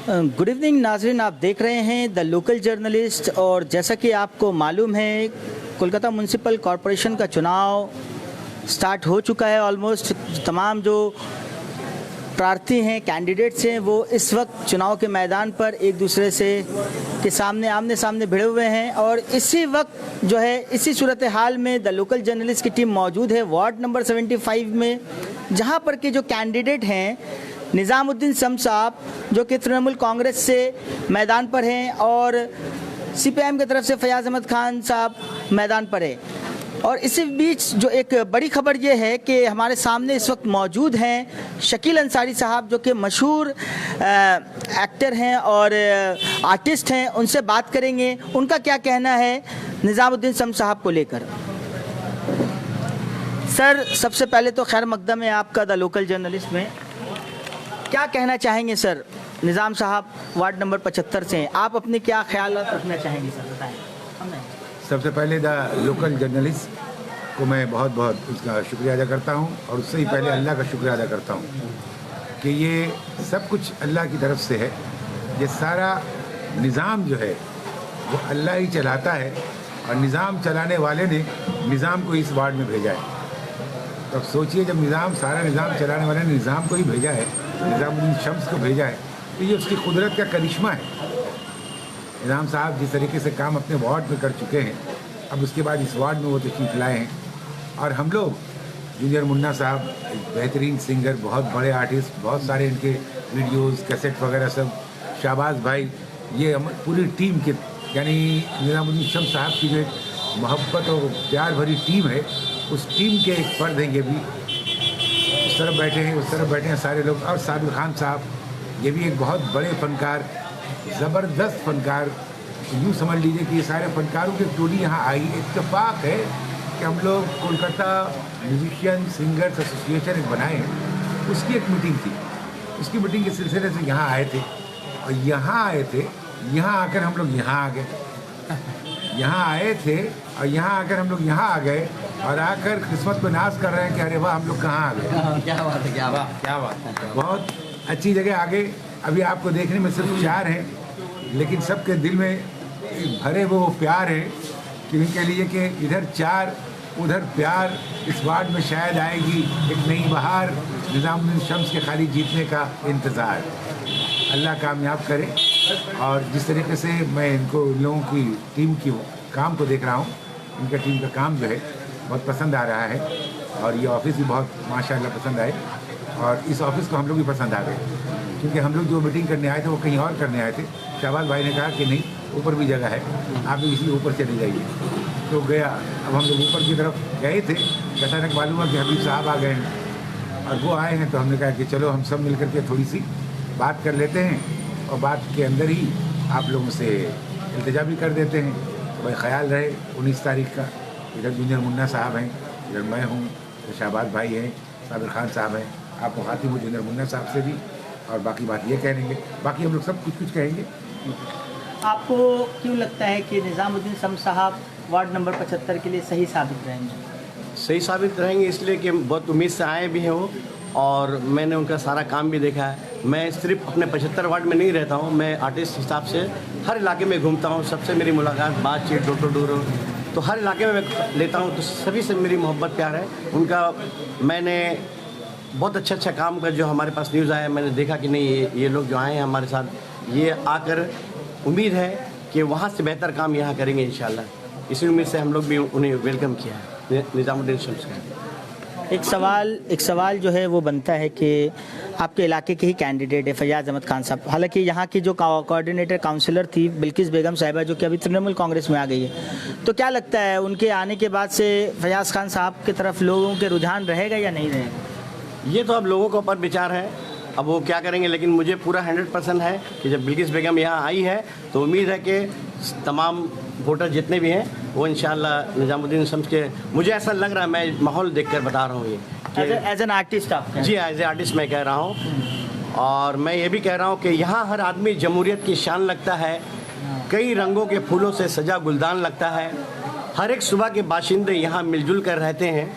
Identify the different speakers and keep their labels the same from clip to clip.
Speaker 1: Good evening नाजरीन, आप देख रहे हैं द लोकल जर्नलिस्ट। और जैसा कि आपको मालूम है, कोलकाता म्यूनसिपल कॉरपोरेशन का चुनाव स्टार्ट हो चुका है। ऑलमोस्ट तमाम जो प्रार्थी हैं, कैंडिडेट्स हैं, वो इस वक्त चुनाव के मैदान पर एक दूसरे से के सामने आमने सामने भिड़े हुए हैं। और इसी वक्त जो है, इसी सूरत हाल में द लोकल जर्नलिस्ट की टीम मौजूद है वार्ड नंबर 75 में, जहां पर के जो कैंडिडेट हैं निज़ामुद्दीन शम्स साहब, जो कि तृणमूल कांग्रेस से मैदान पर हैं, और सीपीआईएम की तरफ से फयाज़ अहमद खान साहब मैदान पर है। और इसी बीच जो एक बड़ी खबर ये है कि हमारे सामने इस वक्त मौजूद हैं शकील अंसारी साहब, जो कि मशहूर एक्टर हैं और आर्टिस्ट हैं। उनसे बात करेंगे, उनका क्या कहना है निज़ामुद्दीन शम्स साहब को लेकर। सर, सबसे पहले तो खैर मकदम है आपका द लोकल जर्नलिस्ट में। क्या कहना चाहेंगे सर? निज़ाम साहब वार्ड नंबर 75 से हैं, आप अपने क्या ख्याल रखना चाहेंगे सर, बताएं।
Speaker 2: सबसे पहले द लोकल जर्नलिस्ट को मैं बहुत बहुत उसका शुक्रिया अदा करता हूं, और उससे ही पहले अल्लाह का शुक्रिया अदा करता हूं कि ये सब कुछ अल्लाह की तरफ से है। ये सारा निज़ाम जो है वो अल्लाह ही चलाता है, और निज़ाम चलाने वाले ने निज़ाम को इस वार्ड में भेजा है। तो अब सोचिए, जब सारा निज़ाम चलाने वाले ने निज़ाम को ही भेजा है, निज़ामुद्दीन शम्स को भेजा है, तो ये उसकी कुदरत का करिश्मा है। निज़ाम साहब जिस तरीके से काम अपने वार्ड में कर चुके हैं, अब उसके बाद इस वार्ड में वो तशरीफ लाए हैं। और हम लोग जूनियर मुन्ना साहब एक बेहतरीन सिंगर, बहुत बड़े आर्टिस्ट, बहुत सारे इनके वीडियोस, कैसेट वगैरह सब, शाहबाज भाई, ये पूरी टीम के, यानी निज़ामुद्दीन शम्स साहब की जो एक मोहब्बत और प्यार भरी टीम है, उस टीम के एक फर्द हैं ये भी। उस तरफ बैठे हैं, उस तरफ बैठे हैं सारे लोग। और साबिर खान साहब, ये भी एक बहुत बड़े फनकार, ज़बरदस्त फनकार। यूँ समझ लीजिए कि ये सारे फनकारों की टोली यहाँ आई। इत्तेफाक है कि हम लोग कोलकाता म्यूजिशियन सिंगर्स एसोसिएशन एक बनाए हैं, उसकी एक मीटिंग थी। उसकी मीटिंग के सिलसिले से यहाँ आए थे, और यहाँ आए थे, यहाँ आकर हम लोग यहाँ आ गए। यहाँ आए थे और यहाँ आकर हम लोग यहाँ आ गए, और आकर किस्मत को नाज कर रहे हैं कि अरे वाह, हम लोग कहाँ आ गए।
Speaker 1: क्या बात है, क्या बात, क्या बात है।
Speaker 2: बहुत अच्छी जगह आ गए। अभी आपको देखने में सिर्फ 4 हैं, लेकिन सबके दिल में भरे वो प्यार है कि इनके लिए कि इधर 4 उधर प्यार। इस वार्ड में शायद आएगी एक नई बहार, निज़ामुद्दीन शम्स के खाली जीतने का इंतज़ार। अल्लाह कामयाब करे। और जिस तरीके से मैं इनको, लोगों की टीम की काम को देख रहा हूँ, इनका टीम का काम जो है बहुत पसंद आ रहा है, और ये ऑफिस भी बहुत माशाल्लाह पसंद आए, और इस ऑफिस को हम लोग भी पसंद आ गए। क्योंकि हम लोग जो मीटिंग करने आए थे वो कहीं और करने आए थे। शाहबाज भाई ने कहा कि नहीं, ऊपर भी जगह है, आप भी इसी ऊपर चले जाइए। तो गया। अब हम लोग ऊपर की तरफ गए थे, अचानक मालूम हुआ कि हबीब साहब आ गए हैं, और वो आए हैं। तो हमने कहा कि चलो हम सब मिल करके थोड़ी सी बात कर लेते हैं, और बात के अंदर ही आप लोगों से इल्तिजा भी कर देते हैं। तो भाई ख्याल रहे 19 तारीख का। इधर जूनियर मुन्ना साहब हैं, इधर मैं हूँ, तो शाहबाज भाई हैं, साबिर खान साहब हैं। आप मुखातिब हो जूनियर मुन्ना साहब से भी, और बाकी बात ये कहेंगे, बाकी हम लोग सब कुछ कहेंगे।
Speaker 1: आपको क्यों लगता है कि निज़ामुद्दीन शम्स साहब वार्ड नंबर 75 के लिए सही साबित रहेंगे?
Speaker 3: सही साबित रहेंगे इसलिए कि बहुत उम्मीद से आए भी हैं वो, और मैंने उनका सारा काम भी देखा है। मैं सिर्फ अपने 75 वार्ड में नहीं रहता हूँ, मैं आर्टिस्ट हिसाब से हर इलाके में घूमता हूँ। सबसे मेरी मुलाकात, बातचीत, डोर टू डोर, तो हर इलाके में मैं लेता हूँ। तो सभी से मेरी मोहब्बत प्यार है उनका। मैंने बहुत अच्छा काम का जो हमारे पास न्यूज़ आया, मैंने देखा कि नहीं, ये लोग जो आए हैं हमारे साथ, ये आकर उम्मीद है कि वहाँ से बेहतर काम यहाँ करेंगे इंशाल्लाह। इसी उम्मीद से हम लोग भी उन्हें वेलकम किया है, निज़ामुद्दीन शम्स का।
Speaker 1: एक सवाल जो है वो बनता है कि आपके इलाके के ही कैंडिडेट है फयाज़ अहमद खान साहब। हालांकि यहाँ की जो कोऑर्डिनेटर काउंसिलर थी बिल्किस बेगम साहिबा, जो कि अभी तृणमूल कांग्रेस में आ गई है, तो क्या लगता है उनके आने के बाद से फयाज़ खान साहब की तरफ लोगों के रुझान रहेगा या नहीं रहेगा?
Speaker 3: ये तो अब लोगों के ऊपर विचार है, अब वो क्या करेंगे। लेकिन मुझे पूरा 100% है कि जब बिल्किस बेगम यहाँ आई है तो उम्मीद है कि तमाम वोटर जितने भी हैं वो इंशाल्लाह निज़ामुद्दीन शम्स के, मुझे ऐसा लग रहा है, मैं माहौल देखकर बता रहा हूँ ये
Speaker 1: एज एन आर्टिस्ट आप?
Speaker 3: जी, एज ए आर्टिस्ट मैं कह रहा हूँ। और मैं ये भी कह रहा हूँ कि यहाँ हर आदमी जमहूरियत की शान लगता है, कई रंगों के फूलों से सजा गुलदान लगता है, हर एक सुबह के बाशिंदे यहाँ मिलजुल कर रहते हैं।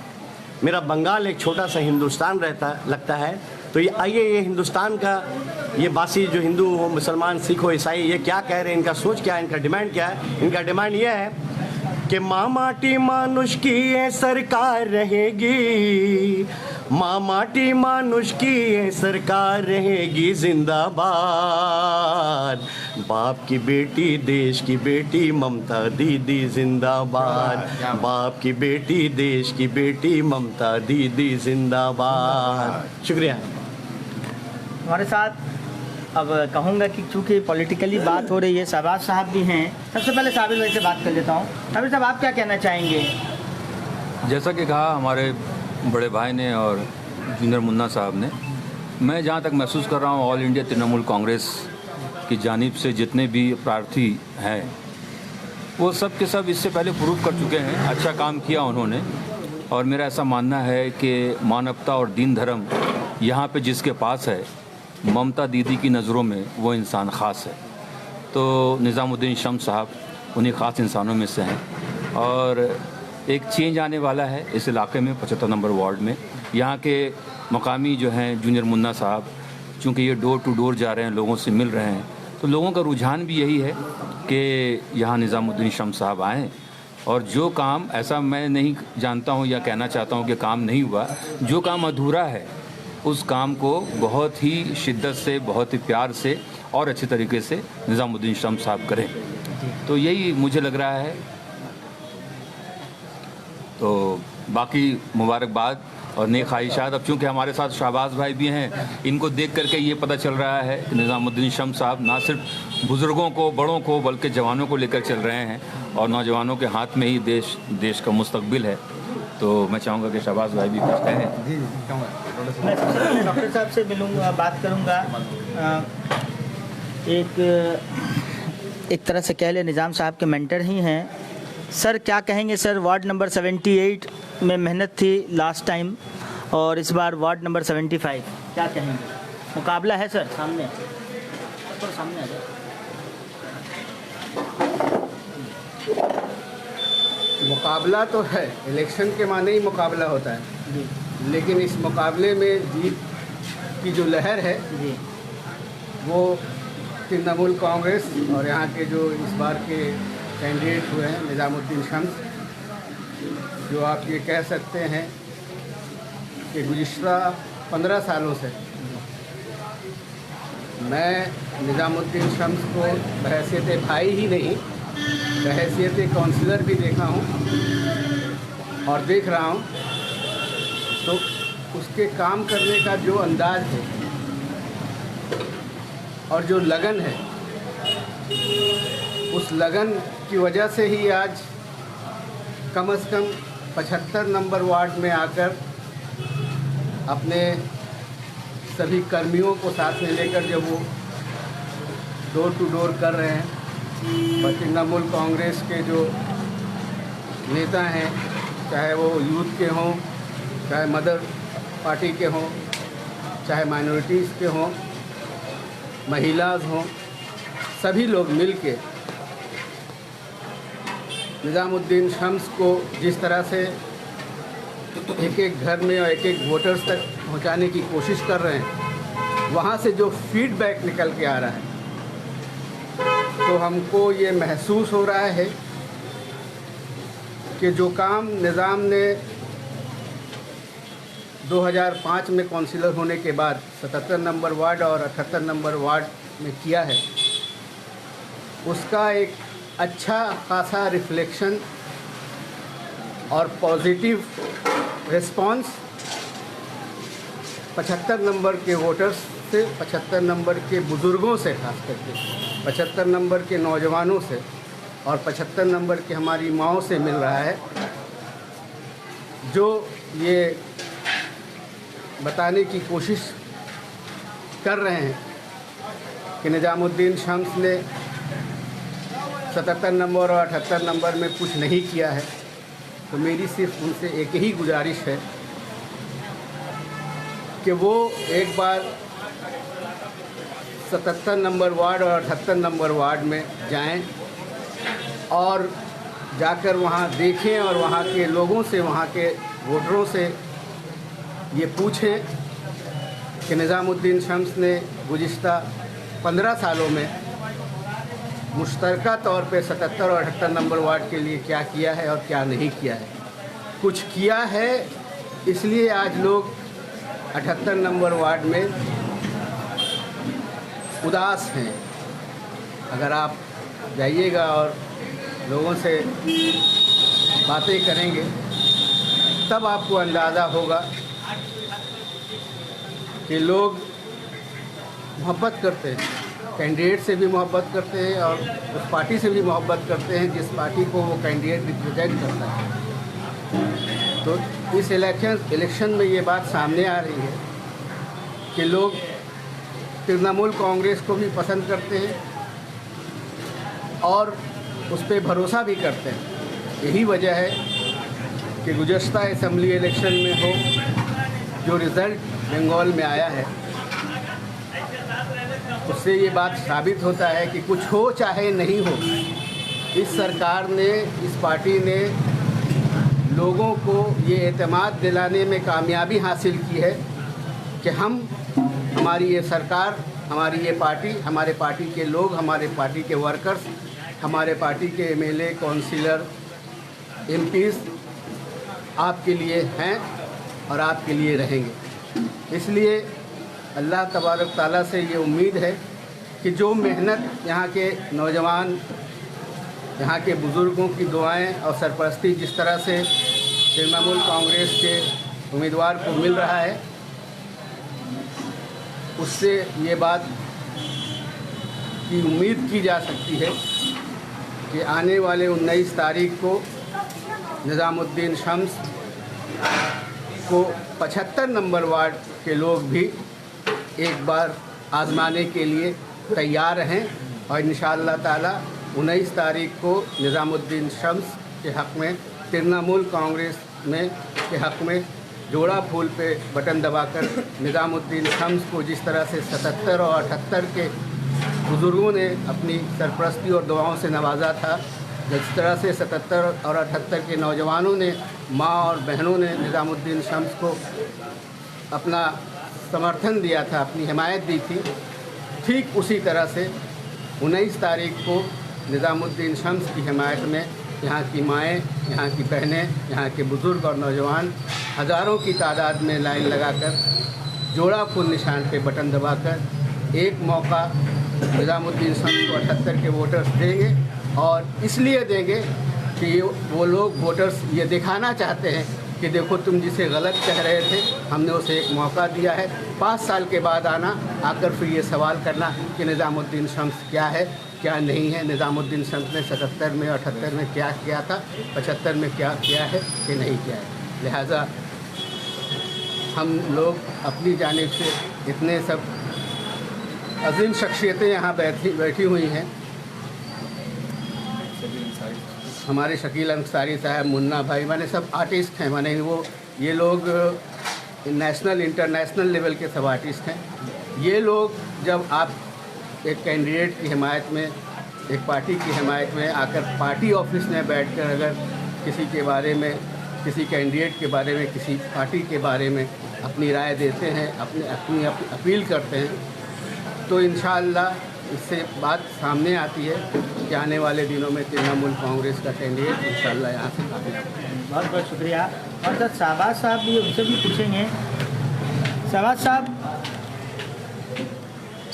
Speaker 3: मेरा बंगाल एक छोटा सा हिंदुस्तान लगता है। तो ये आइए, ये हिंदुस्तान का ये बासी जो हिंदू हो, मुसलमान, सिख हो, ईसाई, ये क्या कह रहे हैं, इनका सोच क्या है, इनका डिमांड क्या है। इनका डिमांड ये है कि माँ माटी मानुष की ये सरकार रहेगी, माँ माटी मानुष की ये सरकार रहेगी जिंदाबाद, बाप की बेटी देश की बेटी ममता दीदी जिंदाबाद, बाप की बेटी देश की बेटी ममता दीदी जिंदाबाद। शुक्रिया।
Speaker 1: हमारे साथ अब कहूँगा कि चूँकि पॉलिटिकली बात हो रही है, शहबाज साहब भी हैं। सबसे पहले साबिर भाई से बात कर लेता हूँ। साबिर साहब, आप क्या कहना चाहेंगे?
Speaker 4: जैसा कि कहा हमारे बड़े भाई ने और जूनियर मुन्ना साहब ने, मैं जहाँ तक महसूस कर रहा हूँ, ऑल इंडिया तृणमूल कांग्रेस की जानिब से जितने भी प्रार्थी हैं वो सब के सब इससे पहले प्रूव कर चुके हैं, अच्छा काम किया उन्होंने। और मेरा ऐसा मानना है कि मानवता और दीन धर्म यहाँ पे जिसके पास है, ममता दीदी की नज़रों में वो इंसान ख़ास है। तो निज़ामुद्दीन शम्स साहब उन्हीं ख़ास इंसानों में से हैं और एक चेंज आने वाला है इस इलाके में, 75 नंबर वार्ड में। यहाँ के मकामी जो हैं जूनियर मुन्ना साहब, चूँकि ये डोर टू डोर जा रहे हैं, लोगों से मिल रहे हैं, तो लोगों का रुझान भी यही है कि यहाँ निज़ामुद्दीन शम्स साहब आएँ। और जो काम, ऐसा मैं नहीं जानता हूँ या कहना चाहता हूँ कि काम नहीं हुआ, जो काम अधूरा है उस काम को बहुत ही शिद्दत से, बहुत ही प्यार से और अच्छे तरीके से निज़ामुद्दीन शम्स साहब करें। तो यही मुझे लग रहा है। तो बाकी मुबारकबाद और नेक ख्वाहिशात। अब चूँकि हमारे साथ शहबाज भाई भी हैं, इनको देख करके ये पता चल रहा है कि निज़ामुद्दीन शम्स साहब ना सिर्फ बुज़ुर्गों को, बड़ों को, बल्कि जवानों को लेकर चल रहे हैं और नौजवानों के हाथ में ही देश का मुस्तकबिल है। तो मैं चाहूँगा कि शहबाज भाई भी कुछ कहें।
Speaker 2: जी कहूँगा।
Speaker 1: मैं सबसे पहले डॉक्टर साहब से मिलूँगा, बात करूँगा। एक तरह से कह ले निज़ाम साहब के मेंटर ही हैं। सर क्या कहेंगे सर, वार्ड नंबर 78 में मेहनत थी लास्ट टाइम और इस बार वार्ड नंबर 75, क्या कहेंगे? मुकाबला है सर, सामने तो सामने आ जाए।
Speaker 5: मुकाबला तो है, इलेक्शन के माने ही मुकाबला होता है, लेकिन इस मुकाबले में जीत की जो लहर है
Speaker 1: जी,
Speaker 5: वो तृणमूल कांग्रेस और यहाँ के जो इस बार के कैंडिडेट हुए हैं निज़ामुद्दीन शम्स, जो आप ये कह सकते हैं कि गुज़िश्ता 15 सालों से मैं निज़ामुद्दीन शम्स को बहैसियत भाई ही नहीं, बहैसियत काउंसलर भी देखा हूँ और देख रहा हूँ। तो उसके काम करने का जो अंदाज है और जो लगन है, उस लगन की वजह से ही आज कम से कम 75 नंबर वार्ड में आकर अपने सभी कर्मियों को साथ में लेकर जब वो डोर टू डोर कर रहे हैं, और तृणमूल कांग्रेस के जो नेता हैं, चाहे वो यूथ के हों, चाहे मदर पार्टी के हों, चाहे माइनॉरिटीज़ के हों, महिलाज हों, सभी लोग मिलके निज़ामुद्दीन शम्स को जिस तरह से एक एक घर में और एक एक वोटर्स तक पहुंचाने की कोशिश कर रहे हैं, वहाँ से जो फीडबैक निकल के आ रहा है, तो हमको ये महसूस हो रहा है कि जो काम निज़ाम ने 2005 में काउंसिलर होने के बाद 77 नंबर वार्ड और 78 नंबर वार्ड में किया है, उसका एक अच्छा खासा रिफ्लेक्शन और पॉजिटिव रिस्पांस 75 नंबर के वोटर्स से, 75 नंबर के बुज़ुर्गों से, खास करके 75 नंबर के नौजवानों से और 75 नंबर के हमारी माँओं से मिल रहा है, जो ये बताने की कोशिश कर रहे हैं कि निज़ामुद्दीन शम्स ने 77 नंबर और 78 नंबर में कुछ नहीं किया है। तो मेरी सिर्फ उनसे एक ही गुजारिश है कि वो एक बार 77 नंबर वार्ड और 78 नंबर वार्ड में जाएं और जाकर वहाँ देखें और वहाँ के लोगों से, वहाँ के वोटरों से ये पूछें कि निज़ामुद्दीन शम्स ने गुज़िश्ता 15 सालों में मुश्तरका तौर पे 77 और 78 नंबर वार्ड के लिए क्या किया है और क्या नहीं किया है। कुछ किया है इसलिए आज लोग 78 नंबर वार्ड में उदास हैं। अगर आप जाइएगा और लोगों से बातें करेंगे तब आपको अंदाज़ा होगा कि लोग मोहब्बत करते हैं, कैंडिडेट से भी मोहब्बत करते हैं और उस पार्टी से भी मोहब्बत करते हैं जिस पार्टी को वो कैंडिडेट रिप्रेजेंट करता है। तो इस इलेक्शन में ये बात सामने आ रही है कि लोग तृणमूल कांग्रेस को भी पसंद करते हैं और उस पर भरोसा भी करते हैं। यही वजह है कि गुज़श्ता असेंबली इलेक्शन में हो जो रिज़ल्ट बंगाल में आया है उससे ये बात साबित होता है कि कुछ हो चाहे नहीं हो, इस सरकार ने, इस पार्टी ने लोगों को ये एतमाद दिलाने में कामयाबी हासिल की है कि हमारी ये सरकार, हमारी ये पार्टी, हमारे पार्टी के लोग, हमारे पार्टी के वर्कर्स, हमारे पार्टी के एमएलए, काउंसिलर, एमपीज़ आपके लिए हैं और आपके लिए रहेंगे। इसलिए अल्लाह तबारक ताला से ये उम्मीद है कि जो मेहनत यहाँ के नौजवान, यहाँ के बुज़ुर्गों की दुआएं और सरपरस्ती जिस तरह से तृणमूल कांग्रेस के उम्मीदवार को मिल रहा है, उससे ये बात की उम्मीद की जा सकती है कि आने वाले 19 तारीख को निज़ामुद्दीन शम्स को 75 नंबर वार्ड के लोग भी एक बार आजमाने के लिए तैयार हैं और इंशाअल्लाह ताला 19 तारीख को निज़ामुद्दीन शम्स के हक़ में, तृणमूल कांग्रेस में के हक़ में जोड़ा फूल पे बटन दबाकर निज़ामुद्दीन शम्स को जिस तरह से 77 और 78 के बुज़ुर्गों ने अपनी सरपरस्ती और दुआओं से नवाजा था, जिस तरह से 77 और 78 के नौजवानों ने, माँ और बहनों ने निज़ामुद्दीन शम्स को अपना समर्थन दिया था, अपनी हिमायत दी थी, ठीक उसी तरह से 19 तारीख को निज़ामुद्दीन शम्स की हिमायत में यहाँ की माएँ, यहाँ की बहनें, यहाँ के बुज़ुर्ग और नौजवान हज़ारों की तादाद में लाइन लगाकर जोड़ा फूल निशान पे बटन दबाकर एक मौका निज़ामुद्दीन शम्स को 78 के वोटर्स देंगे। और इसलिए देंगे कि वो लोग वोटर्स ये दिखाना चाहते हैं कि देखो तुम जिसे गलत कह रहे थे हमने उसे एक मौका दिया है। 5 साल के बाद आकर फिर ये सवाल करना कि निज़ामुद्दीन शम्स क्या है, क्या नहीं है, निज़ामुद्दीन शम्स ने 77 में 78 में क्या किया था, 75 में क्या किया है कि नहीं किया है। लिहाजा हम लोग अपनी जानिब से इतने सब अजीम शख्सियतें यहाँ बैठी हुई हैं, हमारे शकील अंसारी साहब, मुन्ना भाई, माने सब आर्टिस्ट हैं, माने ये लोग नेशनल इंटरनेशनल लेवल के सब आर्टिस्ट हैं। ये लोग जब आप एक कैंडिडेट की हिमायत में, एक पार्टी की हिमायत में आकर पार्टी ऑफिस में बैठकर अगर किसी के बारे में, किसी कैंडिडेट के बारे में, किसी पार्टी के बारे में अपनी राय देते हैं, अपनी अपील करते हैं, तो इंशाअल्लाह इससे बात सामने आती है कि आने वाले दिनों में तृणमूल कांग्रेस का कैंडिडेट इंशाअल्लाह यहाँ से कामयाब होगा।
Speaker 1: बहुत बहुत शुक्रिया। और सर शहबाज साहब भी उनसे भी पूछेंगे। शहबाज साहब,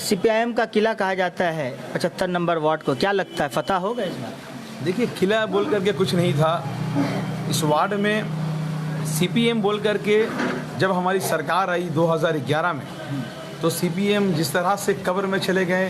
Speaker 1: CPIM का किला कहा जाता है 75 नंबर वार्ड को, क्या लगता है फतह होगा इस बार?
Speaker 6: देखिए, किला बोल करके कुछ नहीं था इस वार्ड में। CPM बोल करके जब हमारी सरकार आई 2011 में, तो CPM जिस तरह से कब्र में चले गए,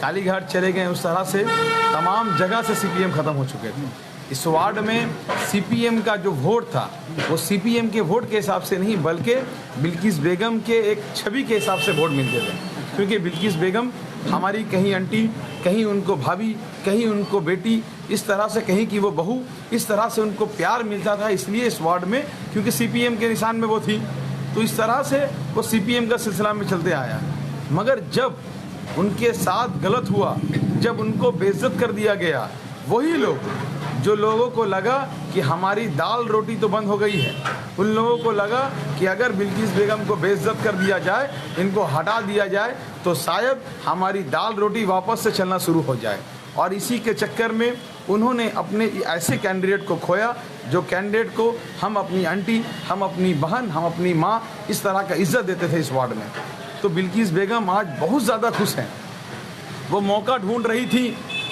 Speaker 6: कालीघाट चले गए, उस तरह से तमाम जगह से CPM ख़त्म हो चुके थे। इस वार्ड में CPM का जो वोट था वो CPM के वोट के हिसाब से नहीं, बल्कि बिल्किस बेगम के एक छवि के हिसाब से वोट मिलते थे। क्योंकि बिल्किस बेगम हमारी कहीं आंटी, कहीं उनको भाभी, कहीं उनको बेटी, इस तरह से कहीं कि वो बहू, इस तरह से उनको प्यार मिलता था। इसलिए इस वार्ड में, क्योंकि CPM के निशान में वो थी, तो इस तरह से वो CPM का सिलसिला में चलते आया। मगर जब उनके साथ गलत हुआ, जब उनको बेइज्जत कर दिया गया, वही लोग जो लोगों को लगा कि कि हमारी दाल रोटी तो बंद हो गई है। उन लोगों को लगा कि अगर बिल्किस बेगम को बेइज्जत कर दिया जाए, इनको हटा दिया जाए, तो शायद हमारी दाल रोटी वापस से चलना शुरू हो जाए। और इसी के चक्कर में उन्होंने अपने ऐसे कैंडिडेट को खोया जो कैंडिडेट को हम अपनी आंटी, हम अपनी बहन, हम अपनी माँ इस तरह का इज्जत देते थे इस वार्ड में। तो बिल्किस बेगम आज बहुत ज़्यादा खुश हैं। वो मौका ढूंढ रही थी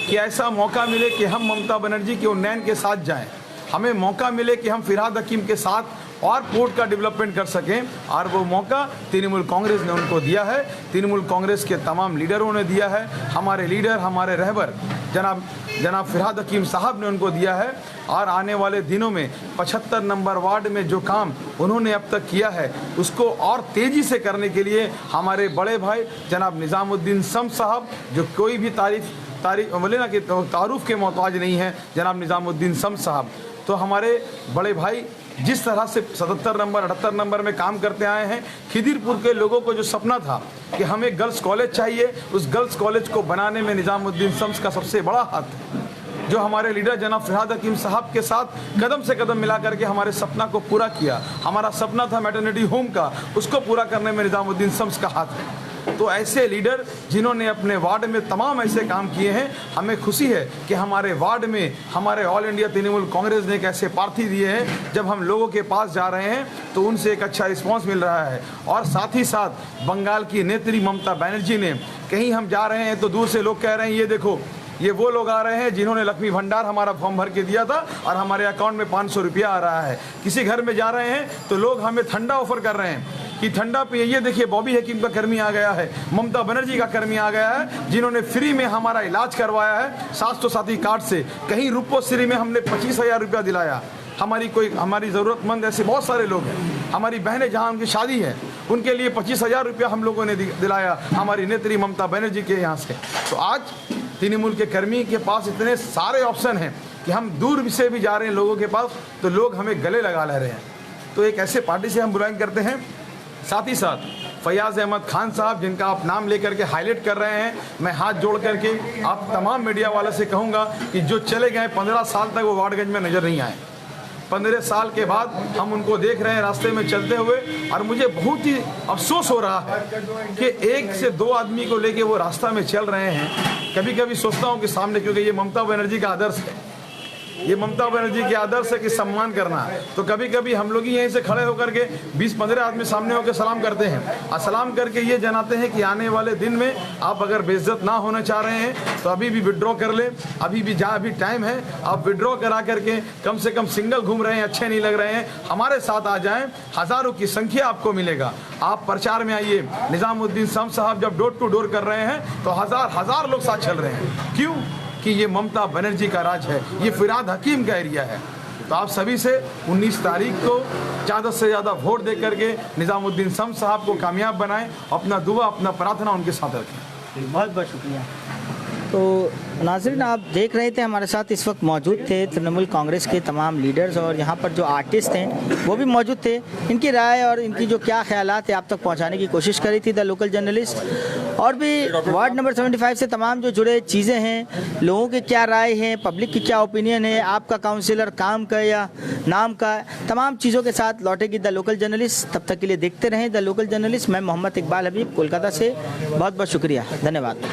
Speaker 6: कि ऐसा मौका मिले कि हम ममता बनर्जी के उन्नयन के साथ जाएं, हमें मौका मिले कि हम फिरहाद हकीम के साथ और पोर्ट का डेवलपमेंट कर सकें, और वो मौका तृणमूल कांग्रेस ने उनको दिया है। तृणमूल कांग्रेस के तमाम लीडरों ने दिया है, हमारे लीडर, हमारे रहबर जनाब फिरहाद हकीम साहब ने उनको दिया है। और आने वाले दिनों में 75 नंबर वार्ड में जो काम उन्होंने अब तक किया है उसको और तेज़ी से करने के लिए हमारे बड़े भाई जनाब निज़ामुद्दीन शम्स साहब, जो कोई भी तारीफ बोले ना कि तारुफ के मोहताज नहीं है, जनाब निज़ामुद्दीन शम्स साहब, तो हमारे बड़े भाई जिस तरह से 77 नंबर 78 नंबर में काम करते आए हैं, खिदिरपुर के लोगों को जो सपना था कि हमें गर्ल्स कॉलेज चाहिए, उस गर्ल्स कॉलेज को बनाने में निज़ामुद्दीन शम्स का सबसे बड़ा हाथ है। जो हमारे लीडर जनाब फिरहाद हकीम साहब के साथ कदम से कदम मिला करके हमारे सपना को पूरा किया। हमारा सपना था मैटरनिटी होम का, उसको पूरा करने में निज़ामुद्दीन शम्स का हाथ है। तो ऐसे लीडर जिन्होंने अपने वार्ड में तमाम ऐसे काम किए हैं, हमें खुशी है कि हमारे वार्ड में हमारे ऑल इंडिया तृणमूल कांग्रेस ने एक ऐसे प्रार्थी दिए हैं, जब हम लोगों के पास जा रहे हैं तो उनसे एक अच्छा रिस्पांस मिल रहा है। और साथ ही साथ बंगाल की नेत्री ममता बनर्जी ने, कहीं हम जा रहे हैं तो दूर से लोग कह रहे हैं ये देखो ये वो लोग आ रहे हैं जिन्होंने लक्ष्मी भंडार हमारा फॉर्म भर के दिया था और हमारे अकाउंट में 500 रुपया आ रहा है। किसी घर में जा रहे हैं तो लोग हमें ठंडा ऑफर कर रहे हैं कि ठंडा पे ये देखिए बॉबी हकीम का कर्मी आ गया है, ममता बनर्जी का कर्मी आ गया है, जिन्होंने फ्री में हमारा इलाज करवाया है स्वास्थ्य साथी कार्ड से। कहीं रूपोश्री में हमने 25,000 रुपया दिलाया। हमारी ज़रूरतमंद ऐसे बहुत सारे लोग हैं, हमारी बहनें जहाँ उनकी शादी है उनके लिए 25,000 रुपया हम लोगों ने दिलाया हमारी नेत्री ममता बनर्जी के यहाँ से। तो आज तृणमूल के कर्मी के पास इतने सारे ऑप्शन हैं कि हम दूर से भी जा रहे हैं लोगों के पास तो लोग हमें गले लगा ले रहे हैं। तो एक ऐसे पार्टी से हम बिलोंग करते हैं। साथ ही साथ फयाज़ अहमद खान साहब, जिनका आप नाम लेकर के हाईलाइट कर रहे हैं, मैं हाथ जोड़ करके आप तमाम मीडिया वालों से कहूँगा कि जो चले गए 15 साल तक वो वार्डगंज में नज़र नहीं आए। 15 साल के बाद हम उनको देख रहे हैं रास्ते में चलते हुए, और मुझे बहुत ही अफसोस हो रहा है कि 1 से 2 आदमी को लेके वो रास्ता में चल रहे हैं। कभी कभी सोचता हूँ कि सामने, क्योंकि ये ममता बनर्जी का आदर्श है, ये ममता बनर्जी के आदर्श है कि सम्मान करना, तो कभी कभी हम लोग ही यहीं से खड़े होकर के 20-15 आदमी सामने होकर सलाम करते हैं और सलाम करके ये जनाते हैं कि आने वाले दिन में आप अगर बेइज्जत ना होना चाह रहे हैं तो अभी भी विड्रॉ कर लें, अभी टाइम है, आप विड्रॉ करा करके कम से कम सिंगल घूम रहे हैं, अच्छे नहीं लग रहे हैं, हमारे साथ आ जाएं, हज़ारों की संख्या आपको मिलेगा। आप प्रचार में आइए। निज़ामुद्दीन शम्स साहब जब डोर टू डोर कर रहे हैं तो हज़ार लोग साथ चल रहे हैं। क्यों? कि ये ममता बनर्जी का राज है, ये फिरहाद हकीम का एरिया है। तो आप सभी से 19 तारीख को ज़्यादा से ज़्यादा वोट दे करके निज़ामुद्दीन शम्स साहब को कामयाब बनाएं, अपना दुआ, अपना प्रार्थना उनके साथ रखें।
Speaker 1: बहुत बहुत शुक्रिया। तो नाज़रीन, आप देख रहे थे, हमारे साथ इस वक्त मौजूद थे तृणमूल कांग्रेस के तमाम लीडर्स, और यहाँ पर जो आर्टिस्ट हैं वो भी मौजूद थे। इनकी राय और इनकी जो क्या ख्यालात है आप तक पहुँचाने की कोशिश करी थी द लोकल जर्नलिस्ट। और भी वार्ड नंबर 75 से तमाम जो जुड़े चीज़ें हैं, लोगों की क्या राय है, पब्लिक की क्या ओपिनियन है, आपका काउंसिलर काम का या नाम का, तमाम चीज़ों के साथ लौटेगी द लोकल जर्नलिस्ट। तब तक के लिए देखते रहें द लोकल जर्नलिस्ट। मैं मोहम्मद इकबाल हबीब, कोलकाता से। बहुत बहुत शुक्रिया, धन्यवाद।